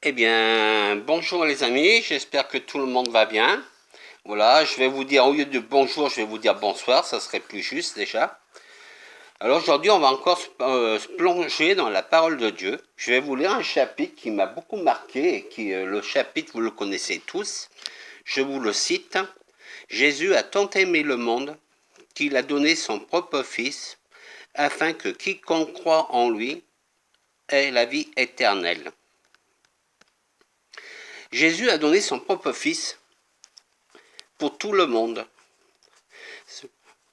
Eh bien, bonjour les amis, j'espère que tout le monde va bien. Voilà, je vais vous dire, au lieu de bonjour, je vais vous dire bonsoir, ça serait plus juste déjà. Alors aujourd'hui, on va encore se plonger dans la parole de Dieu. Je vais vous lire un chapitre qui m'a beaucoup marqué et le chapitre, vous le connaissez tous. Je vous le cite. Jésus a tant aimé le monde qu'il a donné son propre Fils, afin que quiconque croit en lui ait la vie éternelle. Jésus a donné son propre Fils pour tout le monde.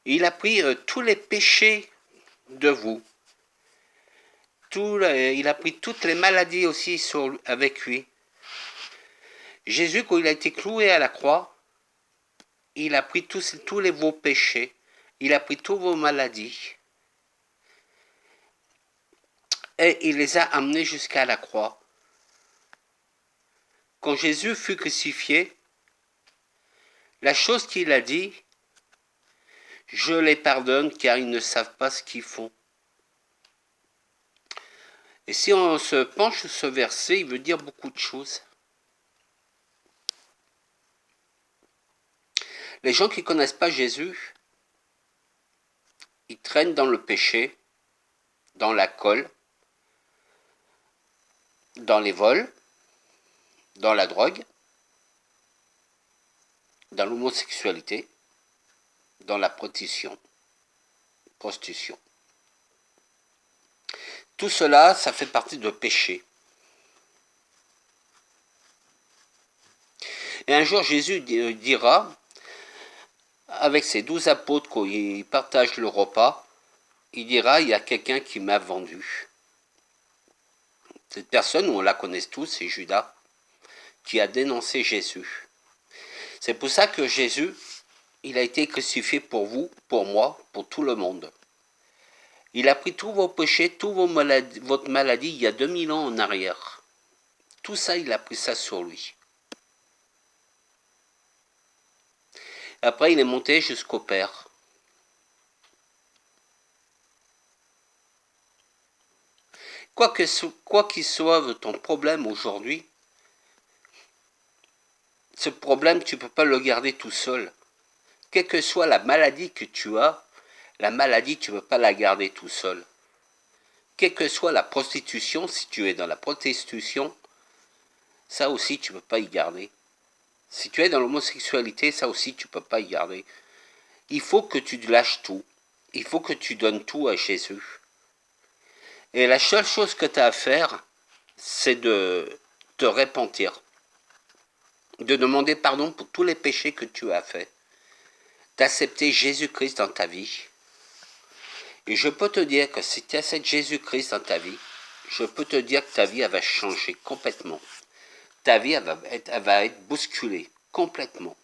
Il a pris tous les péchés de vous. Il a pris toutes les maladies aussi avec lui. Jésus, quand il a été cloué à la croix, il a pris tous vos péchés. Il a pris toutes vos maladies. Et il les a amenés jusqu'à la croix. Quand Jésus fut crucifié, la chose qu'il a dit, je les pardonne car ils ne savent pas ce qu'ils font. Et si on se penche sur ce verset, il veut dire beaucoup de choses. Les gens qui ne connaissent pas Jésus, ils traînent dans le péché, dans l'alcool, dans les vols, dans la drogue, dans l'homosexualité, dans la prostitution. Tout cela, ça fait partie de péché. Et un jour, Jésus dira, avec ses 12 apôtres, quand ils partagent le repas, il dira, il y a quelqu'un qui m'a vendu. Cette personne, on la connaît tous, c'est Judas, qui a dénoncé Jésus. C'est pour ça que Jésus, il a été crucifié pour vous, pour moi, pour tout le monde. Il a pris tous vos péchés, votre maladie, il y a 2000 ans en arrière. Tout ça, il a pris ça sur lui. Après, il est monté jusqu'au Père. Quoi qu'il soit ton problème aujourd'hui, ce problème, tu ne peux pas le garder tout seul. Quelle que soit la maladie que tu as, la maladie, tu ne peux pas la garder tout seul. Quelle que soit la prostitution, si tu es dans la prostitution, ça aussi, tu ne peux pas y garder. Si tu es dans l'homosexualité, ça aussi, tu ne peux pas y garder. Il faut que tu lâches tout. Il faut que tu donnes tout à Jésus. Et la seule chose que tu as à faire, c'est de te repentir. De demander pardon pour tous les péchés que tu as faits. D'accepter Jésus-Christ dans ta vie. Et je peux te dire que si tu acceptes Jésus-Christ dans ta vie, je peux te dire que ta vie elle va changer complètement. Ta vie elle va être bousculée complètement.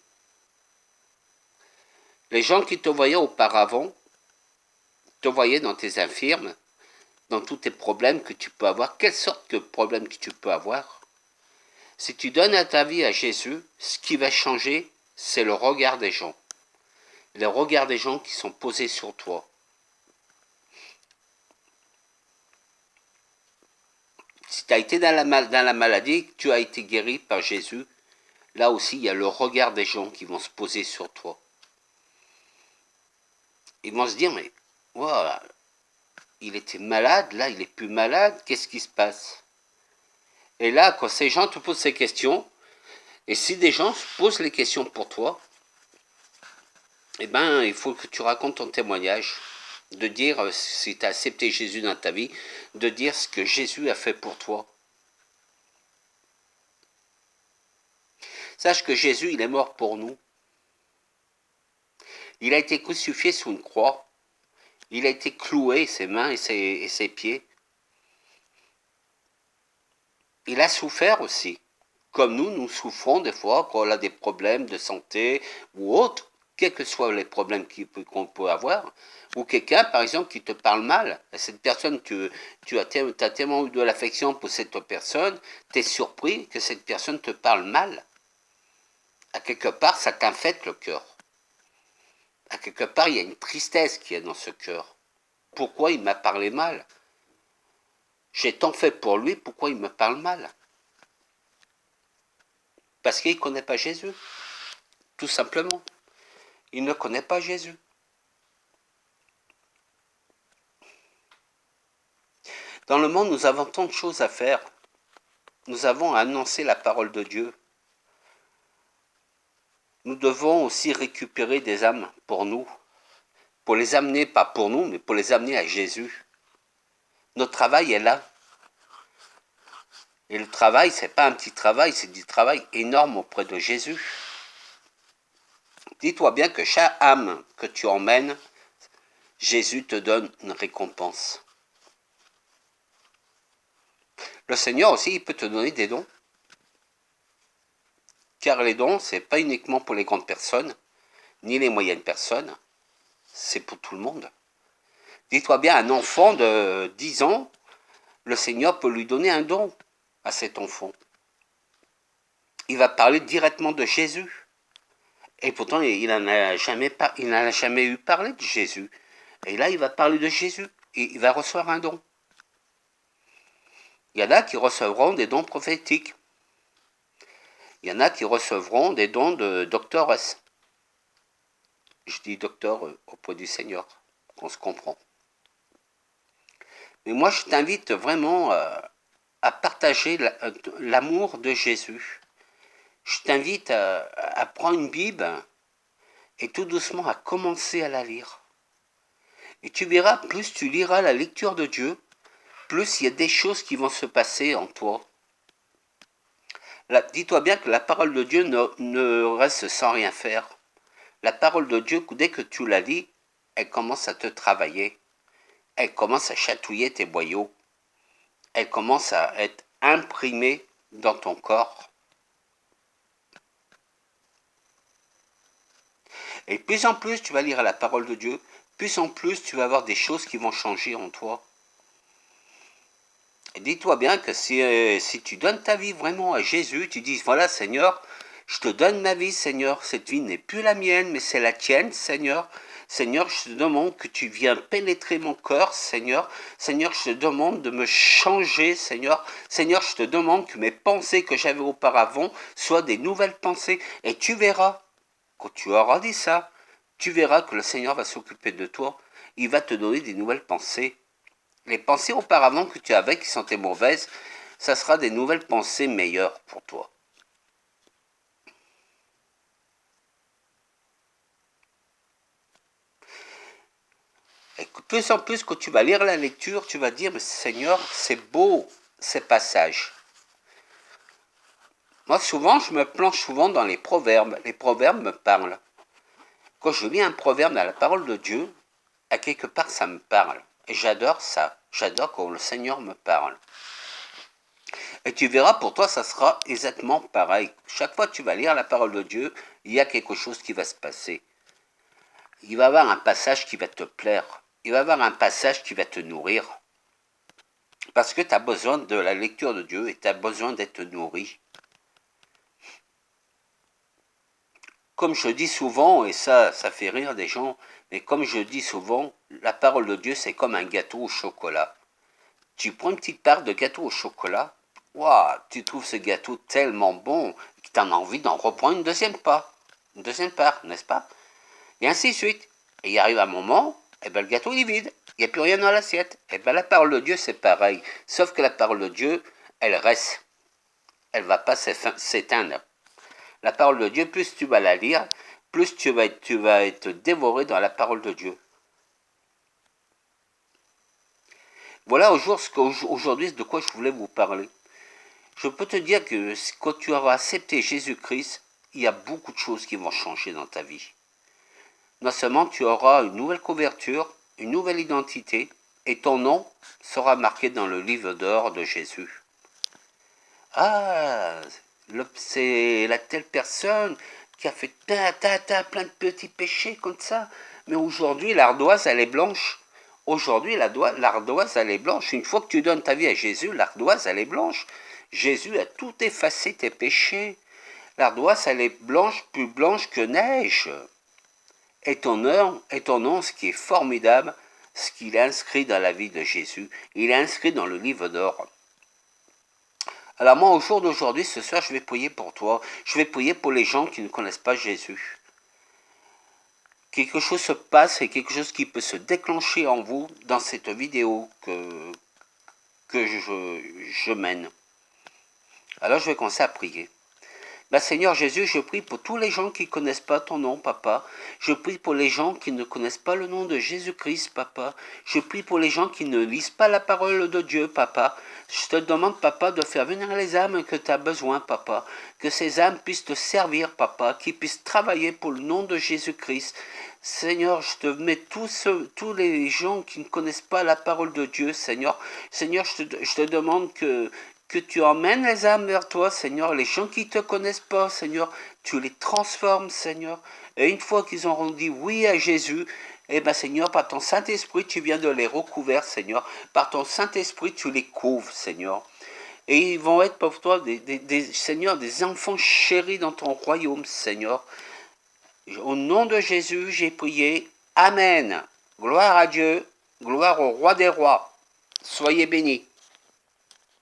Les gens qui te voyaient auparavant, te voyaient dans tes infirmes, dans tous tes problèmes que tu peux avoir, quelle sorte de problèmes que tu peux avoir. Si tu donnes ta vie à Jésus, ce qui va changer, c'est le regard des gens. Le regard des gens qui sont posés sur toi. Si tu as été dans la maladie, que tu as été guéri par Jésus, là aussi, il y a le regard des gens qui vont se poser sur toi. Ils vont se dire, mais voilà, il était malade, là, il est plus malade, qu'est-ce qui se passe? Et là, quand ces gens te posent ces questions, et si des gens se posent les questions pour toi, eh bien, il faut que tu racontes ton témoignage, de dire, si tu as accepté Jésus dans ta vie, de dire ce que Jésus a fait pour toi. Sache que Jésus, il est mort pour nous. Il a été crucifié sous une croix. Il a été cloué, ses mains et ses pieds. Il a souffert aussi. Comme nous souffrons des fois quand on a des problèmes de santé ou autres, quels que soient les problèmes qu'on peut avoir, ou quelqu'un, par exemple, qui te parle mal. Cette personne, tu as tellement eu de l'affection pour cette personne, tu es surpris que cette personne te parle mal. À quelque part, ça t'infecte le cœur. À quelque part, il y a une tristesse qui est dans ce cœur. Pourquoi il m'a parlé mal? J'ai tant fait pour lui, pourquoi il me parle mal? Parce qu'il ne connaît pas Jésus. Tout simplement. Il ne connaît pas Jésus. Dans le monde, nous avons tant de choses à faire. Nous avons à annoncer la parole de Dieu. Nous devons aussi récupérer des âmes pour nous. Pour les amener, pas pour nous, mais pour les amener à Jésus. Notre travail est là. Et le travail, c'est pas un petit travail, c'est du travail énorme auprès de Jésus. Dis-toi bien que chaque âme que tu emmènes, Jésus te donne une récompense. Le Seigneur aussi, il peut te donner des dons. Car les dons, c'est pas uniquement pour les grandes personnes, ni les moyennes personnes, c'est pour tout le monde. Dis-toi bien, un enfant de 10 ans, le Seigneur peut lui donner un don à cet enfant. Il va parler directement de Jésus. Et pourtant, il n'a jamais eu parlé de Jésus. Et là, il va parler de Jésus. Et il va recevoir un don. Il y en a qui recevront des dons prophétiques. Il y en a qui recevront des dons de doctoresse. Je dis docteur auprès du Seigneur, qu'on se comprend. Mais moi, je t'invite vraiment à partager l'amour de Jésus. Je t'invite à prendre une Bible et tout doucement à commencer à la lire. Et tu verras, plus tu liras la lecture de Dieu, plus il y a des choses qui vont se passer en toi. Dis-toi bien que la parole de Dieu ne reste sans rien faire. La parole de Dieu, dès que tu la lis, elle commence à te travailler. Elle commence à chatouiller tes boyaux. Elle commence à être imprimée dans ton corps. Et plus en plus tu vas lire la parole de Dieu, plus en plus tu vas avoir des choses qui vont changer en toi. Et dis-toi bien que si tu donnes ta vie vraiment à Jésus, tu dis, voilà Seigneur, je te donne ma vie Seigneur, cette vie n'est plus la mienne, mais c'est la tienne Seigneur. Seigneur, je te demande que tu viennes pénétrer mon cœur, Seigneur. Seigneur, je te demande de me changer, Seigneur. Seigneur, je te demande que mes pensées que j'avais auparavant soient des nouvelles pensées. Et tu verras, quand tu auras dit ça, tu verras que le Seigneur va s'occuper de toi. Il va te donner des nouvelles pensées. Les pensées auparavant que tu avais qui sentaient mauvaises, ça sera des nouvelles pensées meilleures pour toi. Et plus en plus, quand tu vas lire la lecture, tu vas dire, mais Seigneur, c'est beau ces passages. Moi, souvent, je me plonge souvent dans les proverbes. Les proverbes me parlent. Quand je lis un proverbe dans la parole de Dieu, à quelque part, ça me parle. Et j'adore ça. J'adore quand le Seigneur me parle. Et tu verras, pour toi, ça sera exactement pareil. Chaque fois que tu vas lire la parole de Dieu, il y a quelque chose qui va se passer. Il va y avoir un passage qui va te plaire. Il va y avoir un passage qui va te nourrir. Parce que tu as besoin de la lecture de Dieu et tu as besoin d'être nourri. Comme je dis souvent, et ça fait rire des gens, mais comme je dis souvent, la parole de Dieu, c'est comme un gâteau au chocolat. Tu prends une petite part de gâteau au chocolat, waouh, tu trouves ce gâteau tellement bon que tu en as envie d'en reprendre une deuxième part, n'est-ce pas? Et ainsi de suite. Et il arrive un moment, et ben le gâteau il est vide, il n'y a plus rien dans l'assiette. Et ben la parole de Dieu c'est pareil, sauf que la parole de Dieu, elle reste, elle ne va pas s'éteindre. La parole de Dieu, plus tu vas la lire, plus tu vas être dévoré dans la parole de Dieu. Voilà aujourd'hui de quoi je voulais vous parler. Je peux te dire que quand tu auras accepté Jésus-Christ, il y a beaucoup de choses qui vont changer dans ta vie. Non seulement tu auras une nouvelle couverture, une nouvelle identité, et ton nom sera marqué dans le livre d'or de Jésus. Ah, c'est la telle personne qui a fait plein de petits péchés comme ça. Mais aujourd'hui, l'ardoise, elle est blanche. Aujourd'hui, l'ardoise, elle est blanche. Une fois que tu donnes ta vie à Jésus, l'ardoise, elle est blanche. Jésus a tout effacé tes péchés. L'ardoise, elle est blanche, plus blanche que neige. Et ton nom, ce qui est formidable, ce qu'il est inscrit dans la vie de Jésus, il est inscrit dans le livre d'or. Alors moi, au jour d'aujourd'hui, ce soir, je vais prier pour toi. Je vais prier pour les gens qui ne connaissent pas Jésus. Quelque chose se passe et quelque chose qui peut se déclencher en vous dans cette vidéo que je mène. Alors je vais commencer à prier. Seigneur Jésus, je prie pour tous les gens qui ne connaissent pas ton nom, papa. Je prie pour les gens qui ne connaissent pas le nom de Jésus-Christ, papa. Je prie pour les gens qui ne lisent pas la parole de Dieu, papa. Je te demande, papa, de faire venir les âmes que tu as besoin, papa. Que ces âmes puissent te servir, papa. Qu'ils puissent travailler pour le nom de Jésus-Christ. Seigneur, je te mets tous les gens qui ne connaissent pas la parole de Dieu, Seigneur. Seigneur, je te demande que tu emmènes les âmes vers toi, Seigneur. Les gens qui ne te connaissent pas, Seigneur, tu les transformes, Seigneur. Et une fois qu'ils auront dit oui à Jésus, eh bien, Seigneur, par ton Saint-Esprit, tu viens de les recouvrir, Seigneur. Par ton Saint-Esprit, tu les couvres, Seigneur. Et ils vont être pour toi, Seigneur, des enfants chéris dans ton royaume, Seigneur. Au nom de Jésus, j'ai prié. Amen. Gloire à Dieu. Gloire au roi des rois. Soyez bénis.